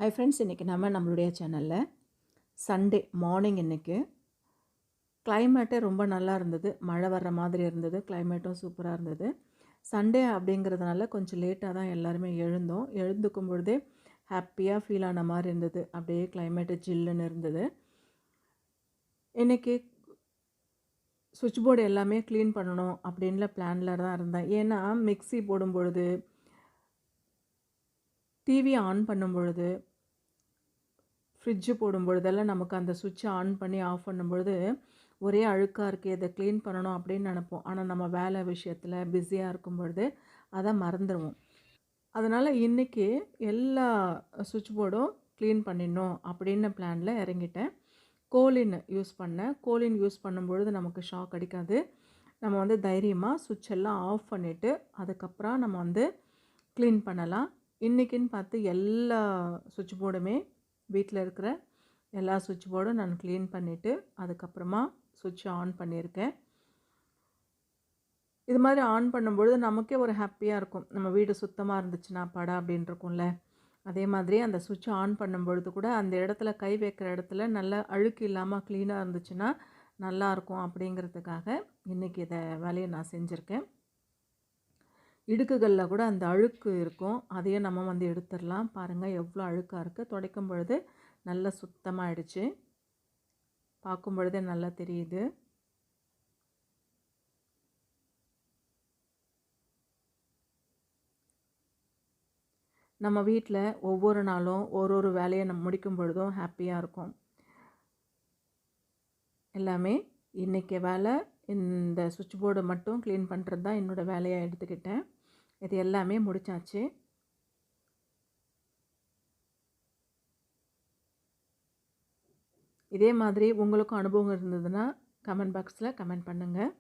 Hi friends, இன்றைக்கி நம்மளுடைய சேனலில் சண்டே மார்னிங் இன்றைக்கி கிளைமேட்டே ரொம்ப நல்லா இருந்தது. மழை வர்ற மாதிரி இருந்தது. கிளைமேட்டும் சூப்பராக இருந்தது. சண்டே அப்படிங்கிறதுனால கொஞ்சம் லேட்டாக தான் எல்லாருமே எழுந்தோம். எழுந்துக்கும் பொழுதே ஹாப்பியாக ஃபீல் ஆன மாதிரி இருந்தது. அப்படியே கிளைமேட்டு ஜில்லுன்னு இருந்தது. இன்றைக்கி சுவிட்ச் போர்டு எல்லாமே க்ளீன் பண்ணணும் அப்படின்ல பிளானில் தான் இருந்தேன். ஏன்னா மிக்ஸி போடும் பொழுது, டிவி ஆன் பண்ணும் பொழுது, ஃப்ரிட்ஜு போடும்பொழுதெல்லாம் நமக்கு அந்த சுவிட்சை ஆன் பண்ணி ஆஃப் பண்ணும்பொழுது ஒரே அழுக்காக இருக்குது, இதை க்ளீன் பண்ணணும் அப்படின்னு நினப்போம். ஆனால் நம்ம வேலை விஷயத்தில் பிஸியாக இருக்கும் பொழுது அதை மறந்துடுவோம். அதனால் இன்றைக்கி எல்லா சுவிட்ச் போர்டும் க்ளீன் பண்ணிடணும் அப்படின்னு பிளானில் இறங்கிட்டேன். கோலின் யூஸ் பண்ணேன். கோலின் யூஸ் பண்ணும்பொழுது நமக்கு ஷாக் அடிக்காது. நம்ம வந்து தைரியமாக சுவிட்ச் எல்லாம் ஆஃப் பண்ணிவிட்டு அதுக்கப்புறம் நம்ம வந்து க்ளீன் பண்ணலாம். இன்றைக்கின்னு பார்த்து எல்லா சுவிட்ச் போர்டுமே வீட்டில் இருக்கிற எல்லா சுவிட்ச் போர்டும் நான் க்ளீன் பண்ணிவிட்டு அதுக்கப்புறமா சுவிட்சை ஆன் பண்ணியிருக்கேன். இது மாதிரி ஆன் பண்ணும்பொழுது நமக்கே ஒரு ஹாப்பியாக இருக்கும். நம்ம வீடு சுத்தமாக இருந்துச்சுன்னா படா அப்படின்னு இருக்கும்ல. அதே மாதிரி அந்த சுவிட்சை ஆன் பண்ணும்பொழுது கூட அந்த இடத்துல கை வைக்கிற இடத்துல நல்லா அழுக்கு இல்லாமல் க்ளீனாக இருந்துச்சுன்னா நல்லாயிருக்கும் அப்படிங்கிறதுக்காக இன்றைக்கி இதை வேலையை நான் செஞ்சுருக்கேன். இடுக்குகளில் கூட அந்த அழுக்கு இருக்கும், அதையும் நம்ம வந்து எடுத்துடலாம். பாருங்கள் எவ்வளோ அழுக்காக இருக்குது. துடைக்கும் பொழுது நல்லா சுத்தமாகிடுச்சு. பார்க்கும் பொழுதே நல்லா தெரியுது. நம்ம வீட்டில் ஒவ்வொரு நாளும் ஒரு வேலையை நம்ம முடிக்கும் பொழுதும் ஹாப்பியாக இருக்கும். எல்லாமே இன்றைக்கி வேலை இந்த சுவிட்ச் போர்டு மட்டும் க்ளீன் பண்ணுறது தான் என்னோடய வேலையாக எடுத்துக்கிட்டேன். இது எல்லாமே முடித்தாச்சு. இதே மாதிரி உங்களுக்கும் அனுபவம் இருந்ததுன்னா கமெண்ட் பாக்ஸில் கமெண்ட் பண்ணுங்கள்.